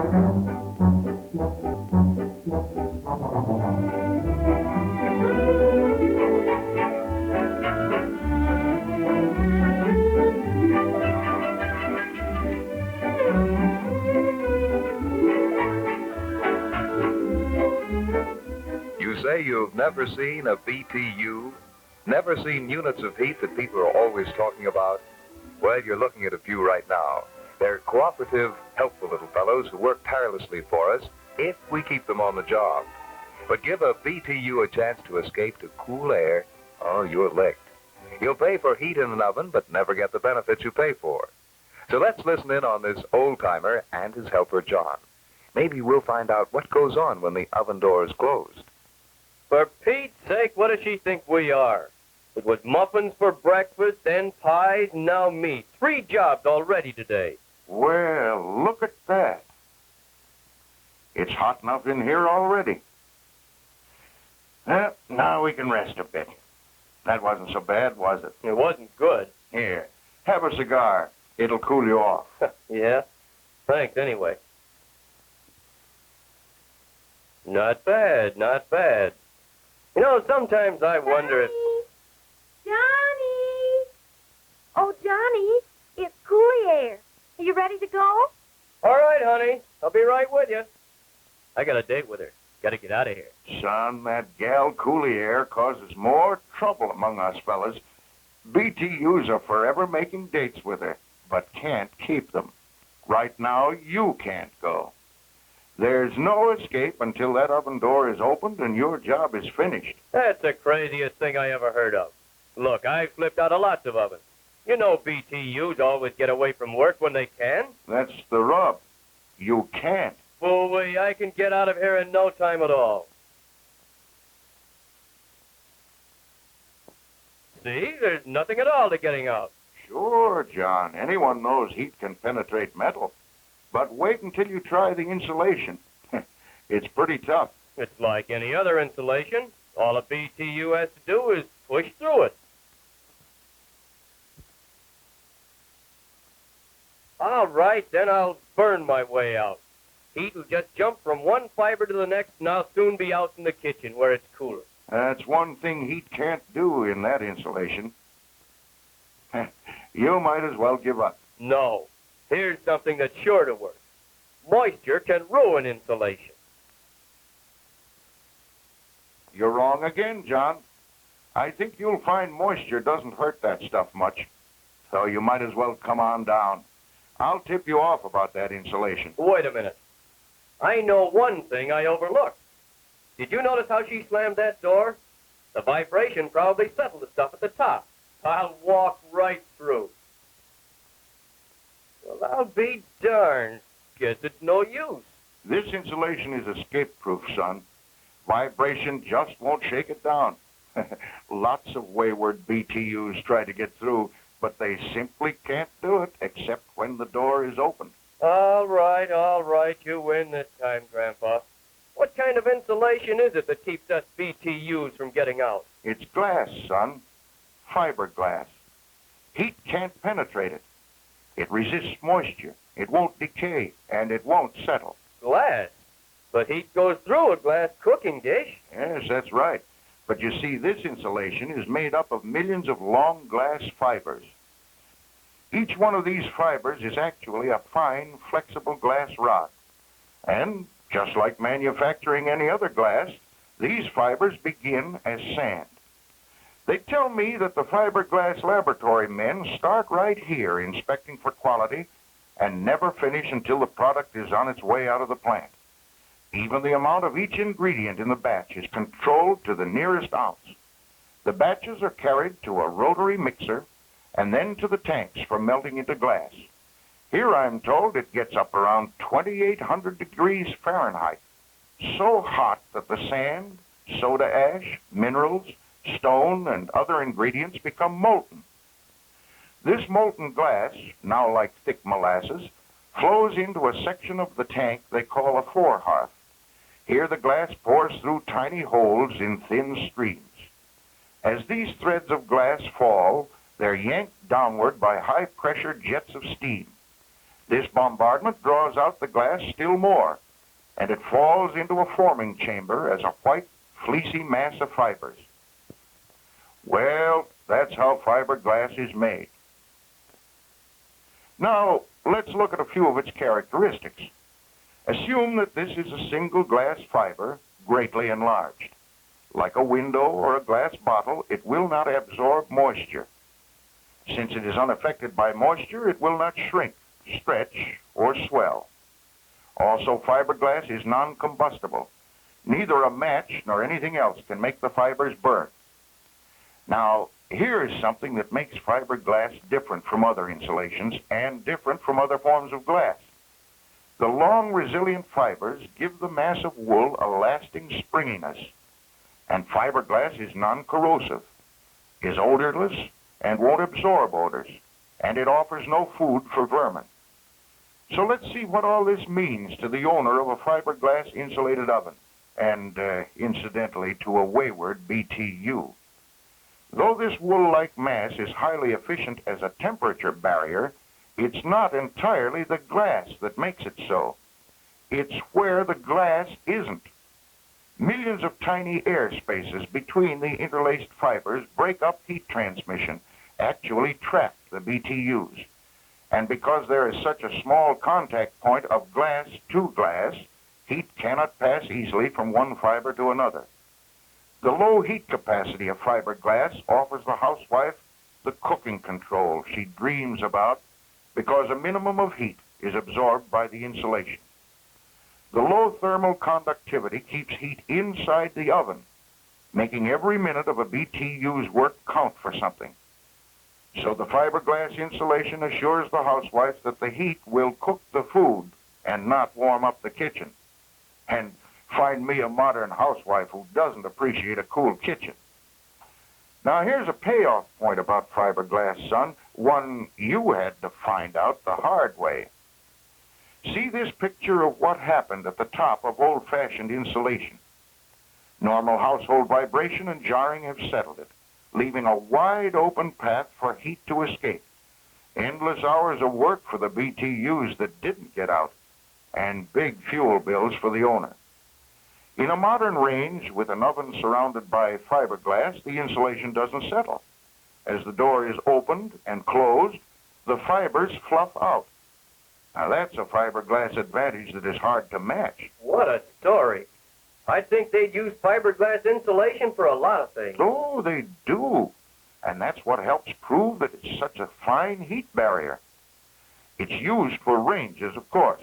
You say you've never seen a BTU? Never seen units of heat that people are always talking about? Well, you're looking at a few right now. They're cooperative, helpful little fellows who work tirelessly for us if we keep them on the job. But give a BTU a chance to escape to cool air, oh, you're licked. You'll pay for heat in an oven, but never get the benefits you pay for. So let's listen in on this old-timer and his helper, John. Maybe we'll find out what goes on when the oven door is closed. For Pete's sake, what does she think we are? It was muffins for breakfast, then pies, now meat. 3 jobs already today. Well, look at that. It's hot enough in here already. Well, now we can rest a bit. That wasn't so bad, was it? It wasn't good. Here, have a cigar. It'll cool you off. Yeah? Thanks, anyway. Not bad, not bad. You know, sometimes I wonder if... Johnny! Oh, Johnny, it's coolie air. Are you ready to go? All right, honey. I'll be right with you. I got a date with her. Got to get out of here. Son, that gal Coulier causes more trouble among us fellas. BTUs are forever making dates with her, but can't keep them. Right now, you can't go. There's no escape until that oven door is opened and your job is finished. That's the craziest thing I ever heard of. Look, I've flipped out of lots of ovens. You know BTUs always get away from work when they can. That's the rub. You can't. Boy, I can get out of here in no time at all. See, there's nothing at all to getting out. Sure, John. Anyone knows heat can penetrate metal. But wait until you try the insulation. It's pretty tough. It's like any other insulation. All a BTU has to do is push through it. All right, then I'll burn my way out. Heat will just jump from one fiber to the next, and I'll soon be out in the kitchen where it's cooler. That's one thing heat can't do in that insulation. You might as well give up. No. Here's something that's sure to work. Moisture can ruin insulation. You're wrong again, John. I think you'll find moisture doesn't hurt that stuff much. So you might as well come on down. I'll tip you off about that insulation. Wait a minute. I know one thing I overlooked. Did you notice how she slammed that door? The vibration probably settled the stuff at the top. I'll walk right through. Well, I'll be darned. Guess it's no use. This insulation is escape-proof, son. Vibration just won't shake it down. Lots of wayward BTUs try to get through, but they simply can't do it except when the door is open. All right, you win this time, Grandpa. What kind of insulation is it that keeps us BTUs from getting out? It's glass, son. Fiberglass. Heat can't penetrate it. It resists moisture. It won't decay, and it won't settle. Glass? But heat goes through a glass cooking dish. Yes, that's right. But you see, this insulation is made up of millions of long glass fibers. Each one of these fibers is actually a fine, flexible glass rod. And just like manufacturing any other glass, these fibers begin as sand. They tell me that the fiberglass laboratory men start right here inspecting for quality and never finish until the product is on its way out of the plant. Even the amount of each ingredient in the batch is controlled to the nearest ounce. The batches are carried to a rotary mixer and then to the tanks for melting into glass. Here I'm told it gets up around 2,800 degrees Fahrenheit, so hot that the sand, soda ash, minerals, stone, and other ingredients become molten. This molten glass, now like thick molasses, flows into a section of the tank they call a forehearth. Here the glass pours through tiny holes in thin streams. As these threads of glass fall, they're yanked downward by high-pressure jets of steam. This bombardment draws out the glass still more, and it falls into a forming chamber as a white, fleecy mass of fibers. Well, that's how fiberglass is made. Now, let's look at a few of its characteristics. Assume that this is a single glass fiber, greatly enlarged. Like a window or a glass bottle, it will not absorb moisture. Since it is unaffected by moisture, it will not shrink, stretch, or swell. Also, fiberglass is non-combustible. Neither a match nor anything else can make the fibers burn. Now, here is something that makes fiberglass different from other insulations and different from other forms of glass. The long, resilient fibers give the mass of wool a lasting springiness, and fiberglass is non-corrosive, is odorless, and won't absorb odors, and it offers no food for vermin. So let's see what all this means to the owner of a fiberglass insulated oven, and incidentally to a Wayward BTU. Though this wool-like mass is highly efficient as a temperature barrier, it's not entirely the glass that makes it so. It's where the glass isn't. Millions of tiny air spaces between the interlaced fibers break up heat transmission, actually trap the BTUs. And because there is such a small contact point of glass to glass, heat cannot pass easily from one fiber to another. The low heat capacity of fiberglass offers the housewife the cooking control she dreams about because a minimum of heat is absorbed by the insulation. The low thermal conductivity keeps heat inside the oven, making every minute of a BTU's work count for something. So the fiberglass insulation assures the housewife that the heat will cook the food and not warm up the kitchen. And find me a modern housewife who doesn't appreciate a cool kitchen. Now, here's a payoff point about fiberglass, son, one you had to find out the hard way. See this picture of what happened at the top of old-fashioned insulation. Normal household vibration and jarring have settled it, leaving a wide-open path for heat to escape. Endless hours of work for the BTUs that didn't get out, and big fuel bills for the owner. In a modern range with an oven surrounded by fiberglass, the insulation doesn't settle. As the door is opened and closed, the fibers fluff out. Now that's a fiberglass advantage that is hard to match. What a story. I think they'd use fiberglass insulation for a lot of things. Oh, they do. And that's what helps prove that it's such a fine heat barrier. It's used for ranges, of course,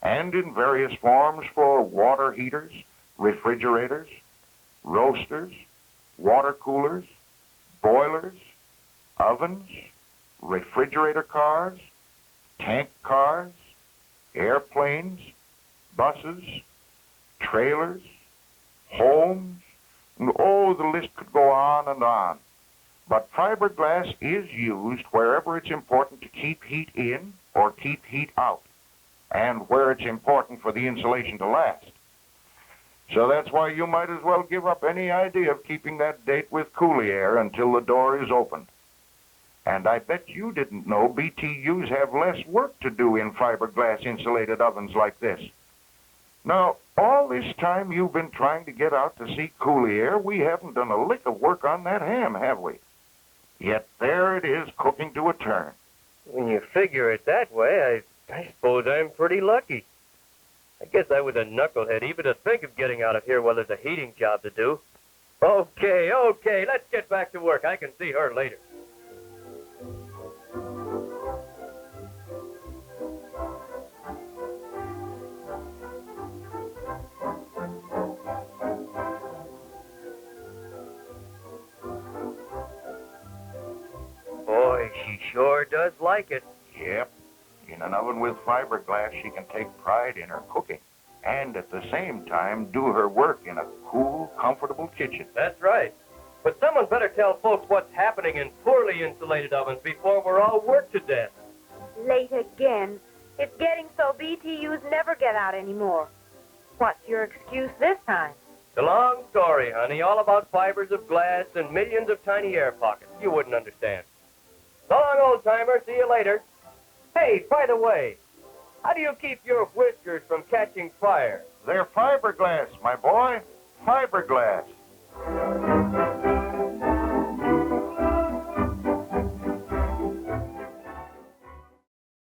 and in various forms for water heaters, refrigerators, roasters, water coolers, boilers, ovens, refrigerator cars, tank cars, airplanes, buses, trailers, homes, and oh, the list could go on and on. But fiberglass is used wherever it's important to keep heat in or keep heat out, and where it's important for the insulation to last. So that's why you might as well give up any idea of keeping that date with Coulier until the door is opened. And I bet you didn't know BTUs have less work to do in fiberglass insulated ovens like this. Now, all this time you've been trying to get out to see Coulier, we haven't done a lick of work on that ham, have we? Yet there it is, cooking to a turn. When you figure it that way, I suppose I'm pretty lucky. I guess I was a knucklehead even to think of getting out of here while there's a heating job to do. Okay, let's get back to work. I can see her later. Boy, she sure does like it. Yep. In an oven with fiberglass, she can take pride in her cooking and at the same time do her work in a cool, comfortable kitchen. That's right. But someone better tell folks what's happening in poorly insulated ovens before we're all worked to death. Late again. It's getting so BTUs never get out anymore. What's your excuse this time? It's a long story, honey, all about fibers of glass and millions of tiny air pockets. You wouldn't understand. So long, old-timer. See you later. Hey, by the way, How do you keep your whiskers from catching fire? They're fiberglass, my boy. Fiberglass.